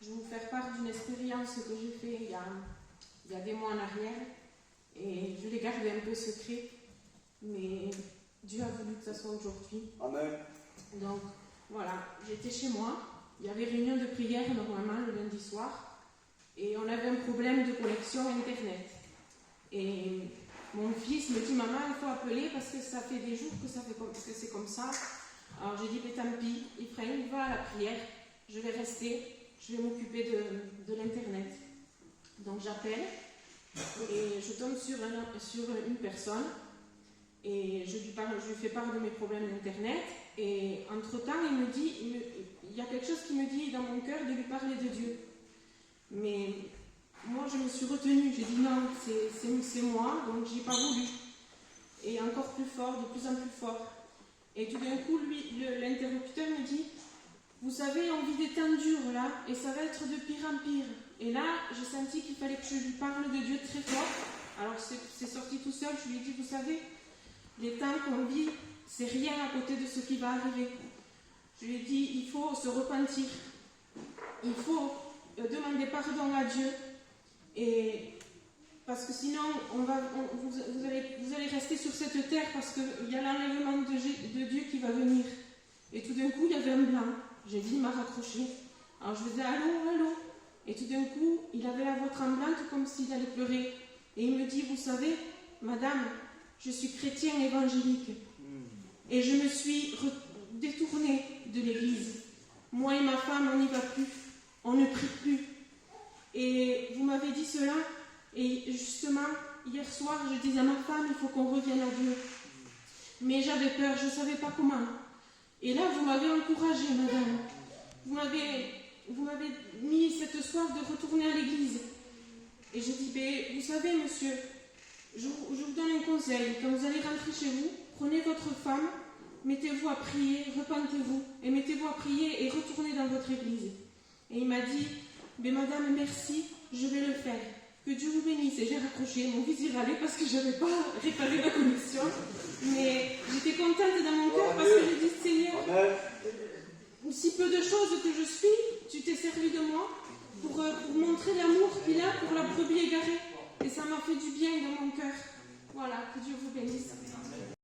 je vais vous faire part d'une expérience que j'ai faite il y a des mois en arrière. Et je l'ai gardé un peu secret, mais Dieu a voulu que ça soit aujourd'hui. Amen. Donc voilà, j'étais chez moi, il y avait réunion de prière normalement le lundi soir, et on avait un problème de connexion Internet. Et mon fils me dit, maman, il faut appeler parce que ça fait des jours que c'est comme ça. Alors j'ai dit, mais tant pis, Ephraim va à la prière, je vais rester, je vais m'occuper de l'Internet. Donc j'appelle. Et je tombe sur une personne et je lui fais part de mes problèmes d'internet. Et entre-temps, il y a quelque chose qui me dit dans mon cœur de lui parler de Dieu. Mais moi, je me suis retenue. J'ai dit non, c'est moi, donc j'ai pas voulu. Et encore plus fort, de plus en plus fort. Et tout d'un coup, l'interlocuteur me dit, vous savez, on vit des temps durs là, et ça va être de pire en pire. Et là, j'ai senti qu'il fallait que je lui parle de Dieu très fort. Alors c'est sorti tout seul, je lui ai dit, vous savez, les temps qu'on vit, c'est rien à côté de ce qui va arriver. Je lui ai dit, il faut se repentir. Il faut demander pardon à Dieu. Et parce que sinon, vous allez rester sur cette terre parce qu'il y a l'enlèvement de Dieu qui va venir. Et tout d'un coup, il y avait un blanc. J'ai dit, il m'a raccroché. Alors je faisais, allô, allô. Et tout d'un coup, il avait la voix tremblante comme s'il allait pleurer. Et il me dit, vous savez, madame, je suis chrétien évangélique. Et je me suis détournée de l'église. Moi et ma femme, on n'y va plus. On ne prie plus. Et vous m'avez dit cela. Et justement, hier soir, je disais à ma femme, il faut qu'on revienne à Dieu. Mais j'avais peur, je ne savais pas comment. Et là, vous m'avez encouragée, madame. Vous m'avez mis cette soif de retourner à l'église. Et je dis, vous savez, monsieur, je vous donne un conseil. Quand vous allez rentrer chez vous, prenez votre femme, mettez-vous à prier, repentez-vous, et mettez-vous à prier et retournez dans votre église. Et il m'a dit, madame, merci, je vais le faire. Que Dieu vous bénisse. Et j'ai raccroché, mon fils y râlait parce que je n'avais pas réparé ma connexion. Mais j'étais contente dans mon cœur parce que j'ai dit, Seigneur, si peu de choses que je suis, tu t'es servi de moi pour montrer l'amour qu'il a pour la brebis égarée. Et ça m'a fait du bien dans mon cœur. Voilà, que Dieu vous bénisse.